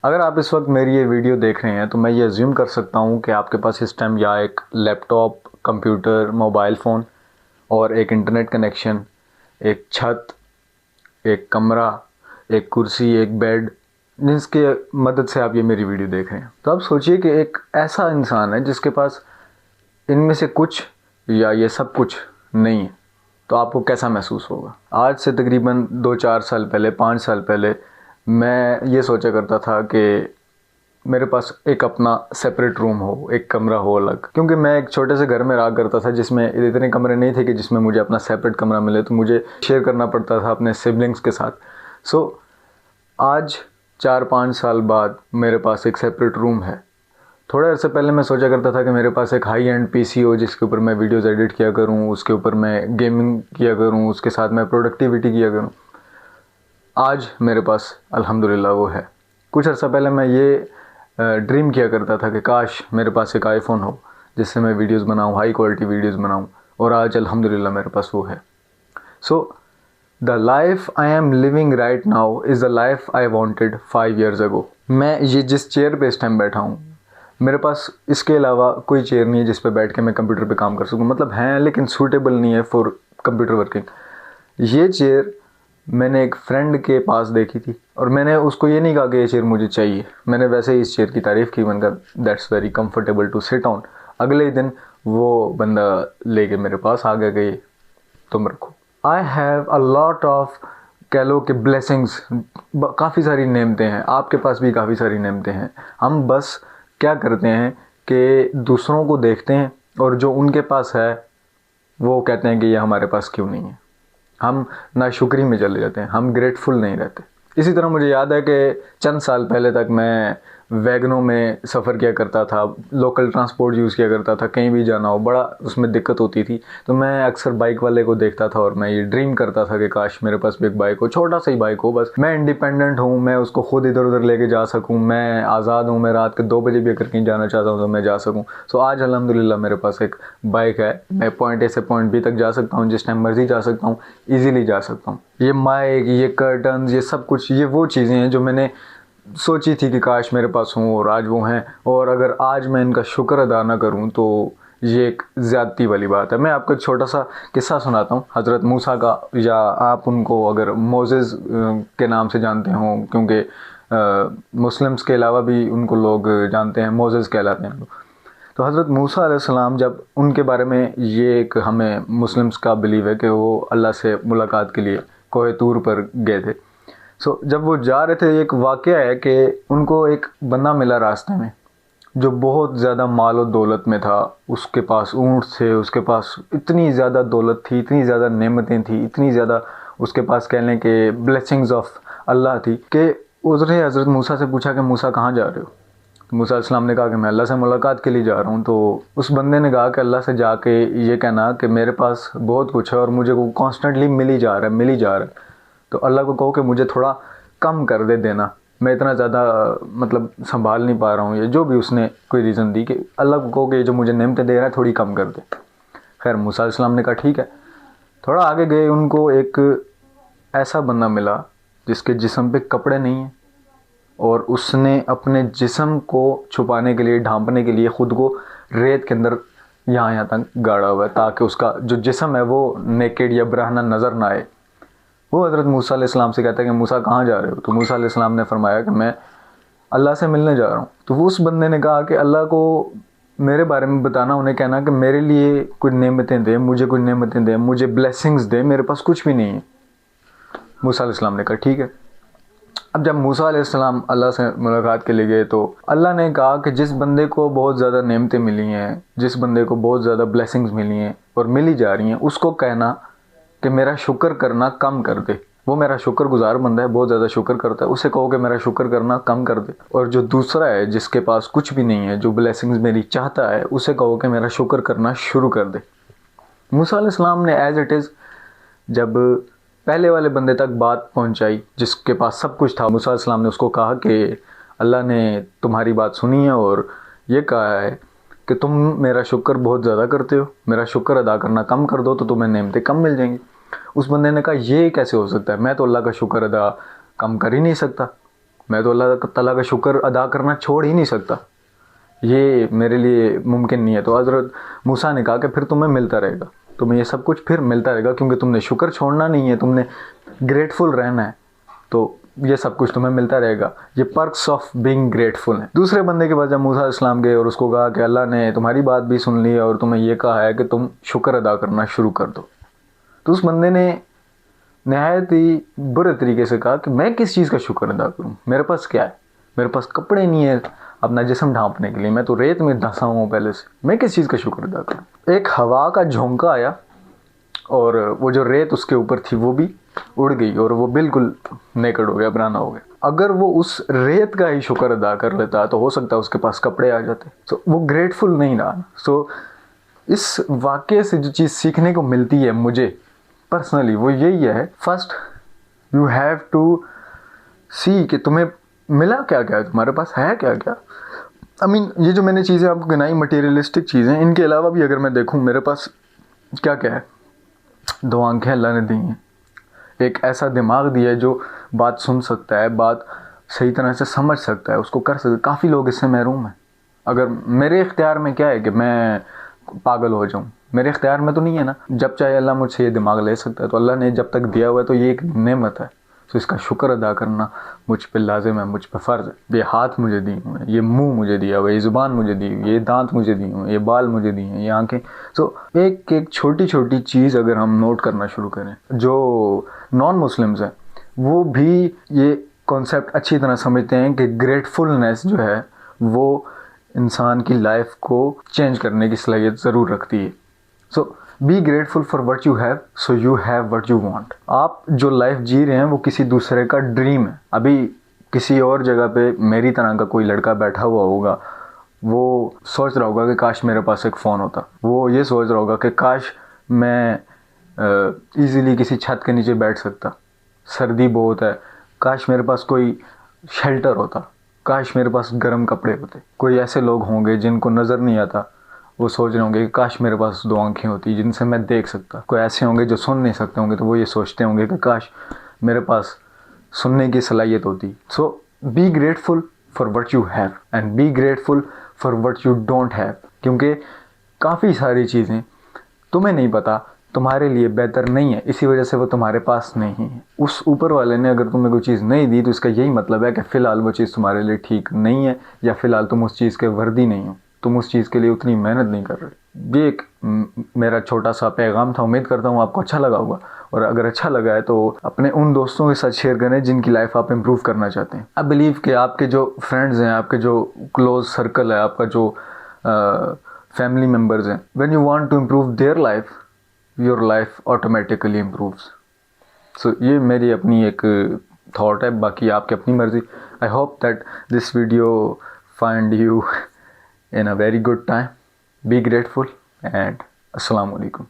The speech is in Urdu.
اگر آپ اس وقت میری یہ ویڈیو دیکھ رہے ہیں تو میں یہ ازیوم کر سکتا ہوں کہ آپ کے پاس اس ٹائم یا ایک لیپ ٹاپ، کمپیوٹر، موبائل فون اور ایک انٹرنیٹ کنیکشن، ایک چھت، ایک کمرہ، ایک کرسی، ایک بیڈ، جس کے مدد سے آپ یہ میری ویڈیو دیکھ رہے ہیں۔ تو اب سوچئے کہ ایک ایسا انسان ہے جس کے پاس ان میں سے کچھ یا یہ سب کچھ نہیں ہے، تو آپ کو کیسا محسوس ہوگا؟ آج سے تقریباً 2-4 سال پہلے، 5 سال پہلے میں یہ سوچا کرتا تھا کہ میرے پاس ایک اپنا سیپریٹ روم ہو، ایک کمرہ ہو الگ، کیونکہ میں ایک چھوٹے سے گھر میں رہا کرتا تھا جس میں اتنے کمرے نہیں تھے کہ جس میں مجھے اپنا سیپریٹ کمرہ ملے، تو مجھے شیئر کرنا پڑتا تھا اپنے سبلنگز کے ساتھ۔ آج 4-5 سال بعد میرے پاس ایک سیپریٹ روم ہے۔ تھوڑے عرصے پہلے میں سوچا کرتا تھا کہ میرے پاس ایک ہائی اینڈ پی سی ہو جس کے اوپر میں ویڈیوز ایڈٹ کیا کروں، اس کے اوپر میں گیمنگ کیا کروں، اس کے ساتھ میں پروڈکٹیوٹی کیا کروں۔ آج میرے پاس الحمدللہ وہ ہے۔ کچھ عرصہ پہلے میں یہ ڈریم کیا کرتا تھا کہ کاش میرے پاس ایک آئی فون ہو جس سے میں ویڈیوز بناؤں، ہائی کوالٹی ویڈیوز بناؤں، اور آج الحمدللہ میرے پاس وہ ہے۔ The life I am living right now is the life I wanted 5 years ago۔ میں یہ جس چیئر پہ اس ٹائم بیٹھا ہوں، میرے پاس اس کے علاوہ کوئی چیئر نہیں ہے جس پہ بیٹھ کے میں کمپیوٹر پہ کام کر سکوں، مطلب ہیں لیکن سوٹیبل نہیں ہے فور کمپیوٹر ورکنگ۔ یہ چیئر میں نے ایک فرینڈ کے پاس دیکھی تھی اور میں نے اس کو یہ نہیں کہا کہ یہ چیئر مجھے چاہیے، میں نے ویسے ہی اس چیئر کی تعریف کی، میں نے کہا that's very comfortable to sit آن۔ اگلے ہی دن وہ بندہ لے کے میرے پاس آ گیا کہ یہ تم رکھو۔ I have a lot of, کہہ لو کہ بلیسنگز، کافی ساری نعمتیں ہیں، آپ کے پاس بھی کافی ساری نعمتیں ہیں۔ ہم بس کیا کرتے ہیں کہ دوسروں کو دیکھتے ہیں اور جو ان کے پاس ہے وہ کہتے ہیں کہ یہ ہمارے پاس کیوں نہیں ہے، ہم ناشکری میں چلے جاتے ہیں، ہم گریٹفل نہیں رہتے۔ اسی طرح مجھے یاد ہے کہ چند سال پہلے تک میں ویگنوں میں سفر کیا کرتا تھا، لوکل ٹرانسپورٹ یوز کیا کرتا تھا، کہیں بھی جانا ہو بڑا اس میں دقت ہوتی تھی، تو میں اکثر بائک والے کو دیکھتا تھا اور میں یہ ڈریم کرتا تھا کہ کاش میرے پاس بھی ایک بائک ہو، چھوٹا سا ہی بائک ہو، بس میں انڈیپینڈنٹ ہوں، میں اس کو خود ادھر ادھر لے کے جا سکوں، میں آزاد ہوں، میں رات کے 2 بجے بھی اگر کہیں جانا چاہتا ہوں تو میں جا سکوں۔ آج الحمدللہ میرے پاس ایک بائک ہے، میں پوائنٹ اے سے پوائنٹ بی تک جا سکتا ہوں، جس ٹائم مرضی جا سکتا ہوں، ایزیلی جا سکتا ہوں۔ یہ مائک، یہ کرٹنز، یہ سب کچھ، یہ وہ چیزیں ہیں جو میں نے سوچی تھی کہ کاش میرے پاس ہوں اور آج وہ ہیں، اور اگر آج میں ان کا شکر ادا نہ کروں تو یہ ایک زیادتی والی بات ہے۔ میں آپ کو ایک چھوٹا سا قصہ سناتا ہوں حضرت موسیٰ کا، یا آپ ان کو اگر موسیس کے نام سے جانتے ہوں، کیونکہ مسلمس کے علاوہ بھی ان کو لوگ جانتے ہیں، موسیس کہلاتے ہیں۔ تو حضرت موسیٰ علیہ السلام، جب ان کے بارے میں یہ ایک ہمیں مسلمس کا بلیو ہے کہ وہ اللہ سے ملاقات کے لیے کوہ طور پر گئے تھے۔ جب وہ جا رہے تھے، ایک واقعہ ہے کہ ان کو ایک بندہ ملا راستے میں جو بہت زیادہ مال و دولت میں تھا، اس کے پاس اونٹ تھے، اس کے پاس اتنی زیادہ دولت تھی، اتنی زیادہ نعمتیں تھیں، اتنی زیادہ اس کے پاس کہہ لیں کہ بلیسنگز آف اللہ تھی کہ اس نے حضرت موسیٰ سے پوچھا کہ موسیٰ کہاں جا رہے ہو؟ تو موسیٰ علیہ السلام نے کہا کہ میں اللہ سے ملاقات کے لیے جا رہا ہوں۔ تو اس بندے نے کہا کہ اللہ سے جا کے یہ کہنا کہ میرے پاس بہت کچھ ہے اور مجھے وہ کانسٹنٹلی مل ہی جا رہا ہے، تو اللہ کو کہو کہ مجھے تھوڑا کم کر دے دینا، میں اتنا زیادہ مطلب سنبھال نہیں پا رہا ہوں، یہ جو بھی اس نے کوئی ریزن دی کہ اللہ کو کہو کہ یہ جو مجھے نعمتیں دے رہا ہے تھوڑی کم کر دے۔ خیر موسیٰ علیہ السلام نے کہا ٹھیک ہے۔ تھوڑا آگے گئے، ان کو ایک ایسا بندہ ملا جس کے جسم پہ کپڑے نہیں ہیں، اور اس نے اپنے جسم کو چھپانے کے لیے، ڈھانپنے کے لیے خود کو ریت کے اندر یہاں تک گاڑا ہوا ہے تاکہ اس کا جو جسم ہے وہ نیکڈ یا برہنہ نظر نہ آئے۔ وہ حضرت موسیٰ علیہ السلام سے کہتا ہے کہ موسیٰ کہاں جا رہے ہو؟ تو موسیٰ علیہ السلام نے فرمایا کہ میں اللہ سے ملنے جا رہا ہوں۔ تو وہ اس بندے نے کہا کہ اللہ کو میرے بارے میں بتانا، انہیں کہنا کہ میرے لیے کوئی نعمتیں دے، مجھے کوئی نعمتیں دے، مجھے بلیسنگز دے، میرے پاس کچھ بھی نہیں ہے۔ موسیٰ علیہ السلام نے کہا ٹھیک ہے۔ اب جب موسیٰ علیہ السلام اللہ سے ملاقات کے لیے گئے تو اللہ نے کہا کہ جس بندے کو بہت زیادہ نعمتیں ملی ہیں، جس بندے کو بہت زیادہ بلیسنگز ملی ہیں اور ملی جا رہی ہیں، اس کو کہنا کہ میرا شکر کرنا کم کر دے۔ وہ میرا شکر گزار بندہ ہے، بہت زیادہ شکر کرتا ہے، اسے کہو کہ میرا شکر کرنا کم کر دے۔ اور جو دوسرا ہے جس کے پاس کچھ بھی نہیں ہے، جو بلیسنگز میری چاہتا ہے، اسے کہو کہ میرا شکر کرنا شروع کر دے۔ موسیٰ علیہ السلام نے ایز اٹ از جب پہلے والے بندے تک بات پہنچائی جس کے پاس سب کچھ تھا، موسیٰ علیہ السلام نے اس کو کہا کہ اللہ نے تمہاری بات سنی ہے اور یہ کہا ہے کہ تم میرا شکر بہت زیادہ کرتے ہو، میرا شکر ادا کرنا کم کر دو تو تمہیں نعمتیں کم مل جائیں گی۔ اس بندے نے کہا یہ کیسے ہو سکتا ہے، میں تو اللہ کا شکر ادا کم کر ہی نہیں سکتا، میں تو اللہ تعالیٰ کا شکر ادا کرنا چھوڑ ہی نہیں سکتا، یہ میرے لیے ممکن نہیں ہے۔ تو حضرت موسیٰ نے کہا کہ پھر تمہیں ملتا رہے گا، تمہیں یہ سب کچھ پھر ملتا رہے گا، کیونکہ تم نے شکر چھوڑنا نہیں ہے، تم نے گریٹفل رہنا ہے، تو یہ سب کچھ تمہیں ملتا رہے گا۔ یہ پرکس آف بینگ گریٹفل ہیں۔ دوسرے بندے کے پاس جب موسیٰ علیہ السلام گئے اور اس کو کہا کہ اللہ نے تمہاری بات بھی سن لی اور تمہیں یہ کہا ہے کہ تم شکر ادا کرنا شروع کر دو، تو اس بندے نے نہایت ہی برے طریقے سے کہا کہ میں کس چیز کا شکر ادا کروں، میرے پاس کیا ہے، میرے پاس کپڑے نہیں ہے اپنا جسم ڈھانپنے کے لیے، میں تو ریت میں دھنسا ہوا ہوں پہلے سے، میں کس چیز کا شکر ادا کروں۔ ایک ہوا کا جھونکا آیا اور وہ جو ریت اس کے اوپر تھی وہ بھی اڑ گئی اور وہ بالکل نیکڑ ہو گیا، برانا ہو گیا۔ اگر وہ اس ریت کا ہی شکر ادا کر لیتا تو ہو سکتا ہے اس کے پاس کپڑے آ جاتے، تو وہ گریٹفل نہیں رہا۔ سو اس واقعے سے جو چیز سیکھنے کو ملتی ہے مجھے پرسنلی وہ یہی ہے، فرسٹ یو ہیو ٹو سی کہ تمہیں ملا کیا کیا ہے، تمہارے پاس ہے کیا کیا۔ یہ جو میں نے چیزیں آپ کو گنائی مٹیریلسٹک چیزیں، ان کے علاوہ بھی اگر میں دیکھوں میرے پاس کیا کیا ہے، 2 آنکھیں اللہ نے دی ہیں، ایک ایسا دماغ دیا ہے جو بات سن سکتا ہے، بات صحیح طرح سے سمجھ سکتا ہے، اس کو کر سکتا ہے۔ کافی لوگ اس سے محروم ہیں۔ اگر میرے اختیار میں کیا ہے کہ میں پاگل ہو جاؤں، میرے اختیار میں تو نہیں ہے نا، جب چاہے اللہ مجھ سے یہ دماغ لے سکتا ہے، تو اللہ نے جب تک دیا ہوا ہے تو یہ ایک نعمت ہے، تو اس کا شکر ادا کرنا مجھ پہ لازم ہے، مجھ پہ فرض ہے۔ یہ ہاتھ مجھے دی ہوئے ہیں، یہ منہ مجھے دیا ہوا ہے، یہ زبان مجھے دی ہوئی ہے، یہ دانت مجھے دیے ہوئے ہیں، یہ بال مجھے دیے ہیں، یہ آنکھیں۔ تو ایک ایک چھوٹی چھوٹی چیز اگر ہم نوٹ کرنا شروع کریں، جو نان مسلمز ہیں وہ بھی یہ کانسیپٹ اچھی طرح سمجھتے ہیں کہ گریٹفلنس جو ہے وہ انسان کی لائف کو چینج کرنے کی صلاحیت ضرور رکھتی ہے۔ So be grateful for what you have so you have what you want. آپ جو لائف جی رہے ہیں وہ کسی دوسرے کا ڈریم ہے۔ ابھی کسی اور جگہ پہ میری طرح کا کوئی لڑکا بیٹھا ہوا ہوگا، وہ سوچ رہا ہوگا کہ کاش میرے پاس ایک فون ہوتا، وہ یہ سوچ رہا ہوگا کہ کاش میں ایزیلی کسی چھت کے نیچے بیٹھ سکتا، سردی بہت ہے، کاش میرے پاس کوئی شیلٹر ہوتا، کاش میرے پاس گرم کپڑے ہوتے۔ کوئی ایسے لوگ ہوں گے جن کو نظر نہیں آتا، وہ سوچ رہے ہوں گے کہ کاش میرے پاس 2 آنکھیں ہوتی جن سے میں دیکھ سکتا۔ کوئی ایسے ہوں گے جو سن نہیں سکتے ہوں گے، تو وہ یہ سوچتے ہوں گے کہ کاش میرے پاس سننے کی صلاحیت ہوتی۔ So be grateful for what you have and be grateful for what you don't have, کیونکہ کافی ساری چیزیں تمہیں نہیں پتا تمہارے لیے بہتر نہیں ہے، اسی وجہ سے وہ تمہارے پاس نہیں ہے۔ اس اوپر والے نے اگر تمہیں کوئی چیز نہیں دی تو اس کا یہی مطلب ہے کہ فی الحال وہ چیز تمہارے لیے ٹھیک نہیں ہے، یا فی الحال تم اس چیز کے وردی نہیں ہو، تم اس چیز کے لیے اتنی محنت نہیں کر رہے۔ یہ ایک میرا چھوٹا سا پیغام تھا، امید کرتا ہوں آپ کو اچھا لگا ہوگا، اور اگر اچھا لگا ہے تو اپنے ان دوستوں کے ساتھ شیئر کریں جن کی لائف آپ امپروو کرنا چاہتے ہیں۔ آئی بلیو کہ آپ کے جو فرینڈز ہیں، آپ کے جو کلوز سرکل ہے، آپ کا جو فیملی ممبرز ہیں، when you want to improve their life, your life automatically improves. So یہ میری اپنی ایک تھاٹ ہے، باقی آپ کی اپنی مرضی۔ I hope that this video find you in a very good time. Be grateful and Assalamu alaikum.